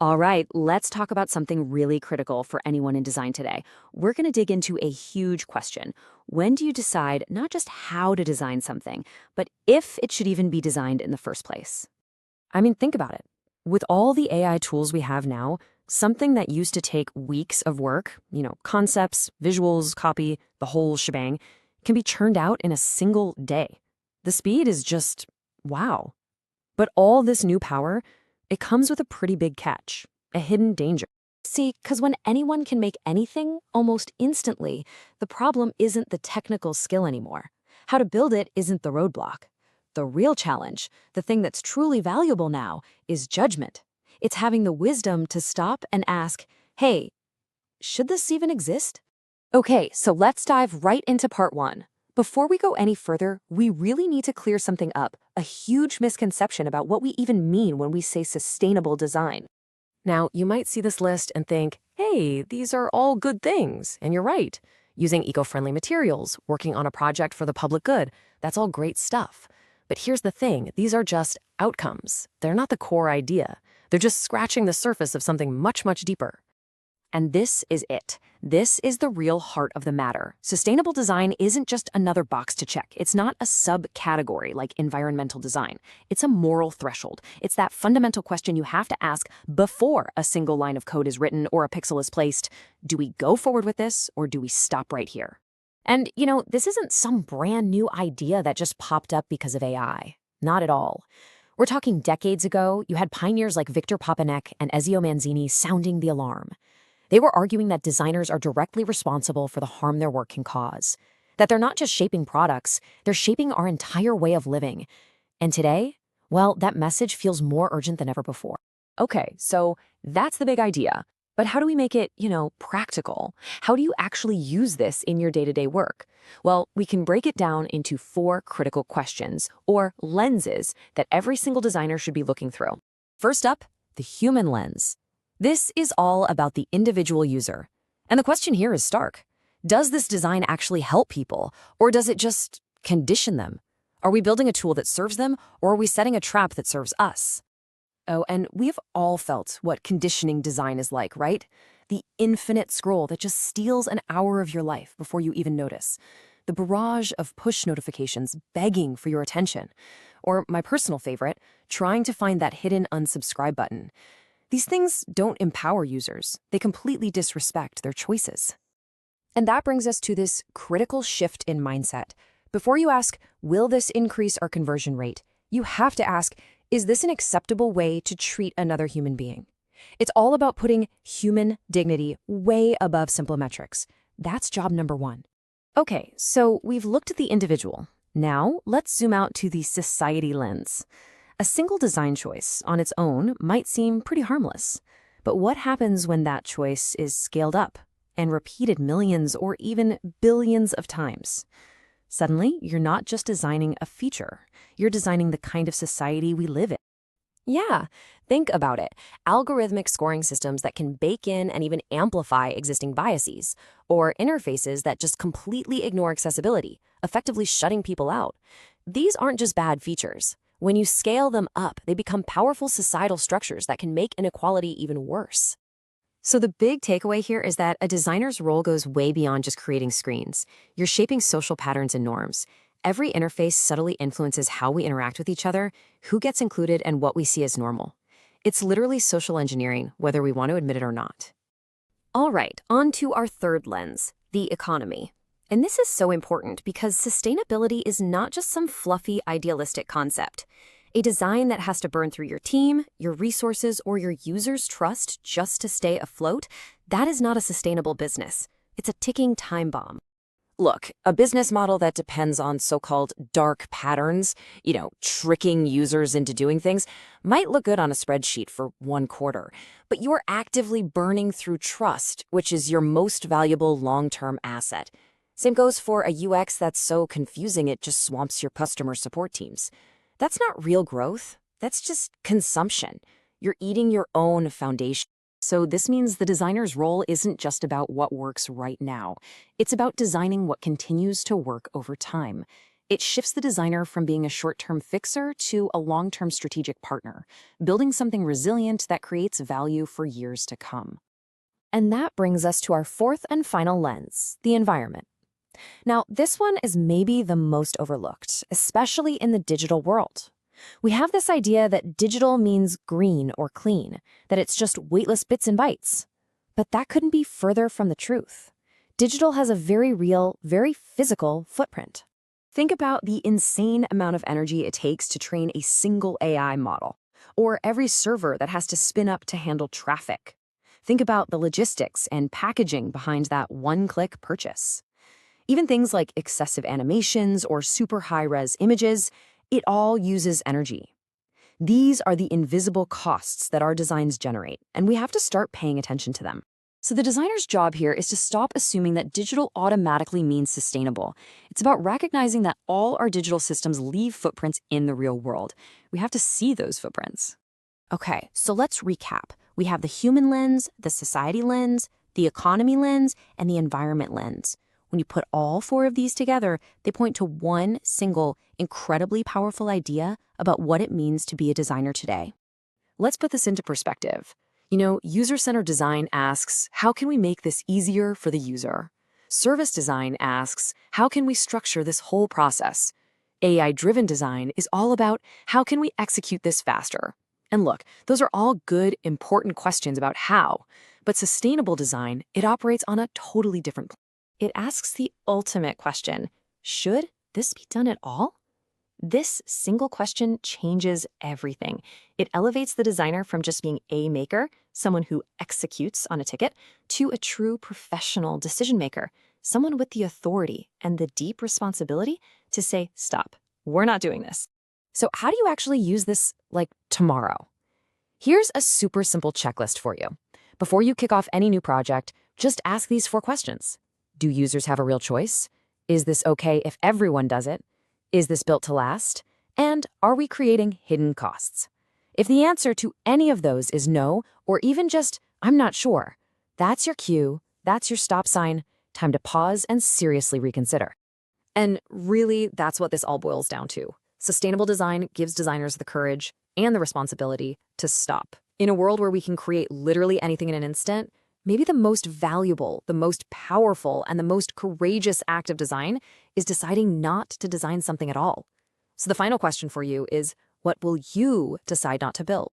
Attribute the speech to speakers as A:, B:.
A: All right, let's talk about something really critical for anyone in design today. We're going to dig into a huge question. When do you decide not just how to design something, but if it should even be designed in the first place? I mean, think about it. With all the AI tools we have now, something that used to take weeks of work, concepts, visuals, copy, the whole shebang, can be churned out in a single day. The speed is just wow. But all this new power, it comes with a pretty big catch, a hidden danger. See, because when anyone can make anything almost instantly, the problem isn't the technical skill anymore. How to build it isn't the roadblock. The real challenge, the thing that's truly valuable now, is judgment. It's having the wisdom to stop and ask, hey, should this even exist? Okay, so let's dive right into part one. Before we go any further, we really need to clear something up, a huge misconception about what we even mean when we say sustainable design. Now, you might see this list and think, hey, these are all good things, and you're right. Using eco-friendly materials, working on a project for the public good, that's all great stuff. But here's the thing, these are just outcomes. They're not the core idea. They're just scratching the surface of something much, much deeper. And this is it. This is the real heart of the matter. Sustainable design isn't just another box to check. It's not a subcategory like environmental design. It's a moral threshold. It's that fundamental question you have to ask before a single line of code is written or a pixel is placed. Do we go forward with this, or do we stop right here? And, this isn't some brand new idea that just popped up because of AI. Not at all. We're talking decades ago, you had pioneers like Victor Papanek and Ezio Manzini sounding the alarm. They were arguing that designers are directly responsible for the harm their work can cause, that they're not just shaping products, they're shaping our entire way of living. And today, well, that message feels more urgent than ever before. Okay, so that's the big idea. But how do we make it, practical? How do you actually use this in your day-to-day work? Well, we can break it down into 4 critical questions, or lenses, that every single designer should be looking through. First up, the human lens. This is all about the individual user. And the question here is stark. Does this design actually help people, or does it just condition them? Are we building a tool that serves them, or are we setting a trap that serves us? Oh, and we've all felt what conditioning design is like, right? The infinite scroll that just steals an hour of your life before you even notice. The barrage of push notifications begging for your attention. Or my personal favorite, trying to find that hidden unsubscribe button. These things don't empower users. They completely disrespect their choices. And that brings us to this critical shift in mindset. Before you ask, will this increase our conversion rate? You have to ask, is this an acceptable way to treat another human being? It's all about putting human dignity way above simple metrics. That's job number 1. Okay, so we've looked at the individual. Now, let's zoom out to the society lens. A single design choice on its own might seem pretty harmless. But what happens when that choice is scaled up and repeated millions or even billions of times? Suddenly, you're not just designing a feature. You're designing the kind of society we live in. Yeah, think about it. Algorithmic scoring systems that can bake in and even amplify existing biases, or interfaces that just completely ignore accessibility, effectively shutting people out. These aren't just bad features. When you scale them up, they become powerful societal structures that can make inequality even worse. So the big takeaway here is that a designer's role goes way beyond just creating screens. You're shaping social patterns and norms. Every interface subtly influences how we interact with each other, who gets included, and what we see as normal. It's literally social engineering, whether we want to admit it or not. All right, on to our third lens, the economy. And this is so important because sustainability is not just some fluffy, idealistic concept. A design that has to burn through your team, your resources, or your users' trust just to stay afloat, that is not a sustainable business. It's a ticking time bomb. Look, a business model that depends on so-called dark patterns, tricking users into doing things, might look good on a spreadsheet for 1 quarter, but you're actively burning through trust, which is your most valuable long-term asset. Same goes for a UX that's so confusing it just swamps your customer support teams. That's not real growth. That's just consumption. You're eating your own foundation. So this means the designer's role isn't just about what works right now. It's about designing what continues to work over time. It shifts the designer from being a short-term fixer to a long-term strategic partner, building something resilient that creates value for years to come. And that brings us to our fourth and final lens, the environment. Now, this one is maybe the most overlooked, especially in the digital world. We have this idea that digital means green or clean, that it's just weightless bits and bytes. But that couldn't be further from the truth. Digital has a very real, very physical footprint. Think about the insane amount of energy it takes to train a single AI model, or every server that has to spin up to handle traffic. Think about the logistics and packaging behind that one-click purchase. Even things like excessive animations or super high-res images, it all uses energy. These are the invisible costs that our designs generate, and we have to start paying attention to them. So the designer's job here is to stop assuming that digital automatically means sustainable. It's about recognizing that all our digital systems leave footprints in the real world. We have to see those footprints. Okay, so let's recap. We have the human lens, the society lens, the economy lens, and the environment lens. When you put all four of these together, they point to one single, incredibly powerful idea about what it means to be a designer today. Let's put this into perspective. User-centered design asks, how can we make this easier for the user? Service design asks, how can we structure this whole process? AI-driven design is all about, how can we execute this faster? And look, those are all good, important questions about how. But sustainable design, it operates on a totally different plane. It asks the ultimate question, should this be done at all? This single question changes everything. It elevates the designer from just being a maker, someone who executes on a ticket, to a true professional decision maker, someone with the authority and the deep responsibility to say, stop, we're not doing this. So how do you actually use this, tomorrow? Here's a super simple checklist for you. Before you kick off any new project, just ask these 4 questions. Do users have a real choice? Is this okay if everyone does it? Is this built to last? And are we creating hidden costs? If the answer to any of those is no, or even just, I'm not sure, that's your cue, that's your stop sign, time to pause and seriously reconsider. And really, that's what this all boils down to. Sustainable design gives designers the courage and the responsibility to stop. In a world where we can create literally anything in an instant, maybe the most valuable, the most powerful, and the most courageous act of design is deciding not to design something at all. So the final question for you is, what will you decide not to build?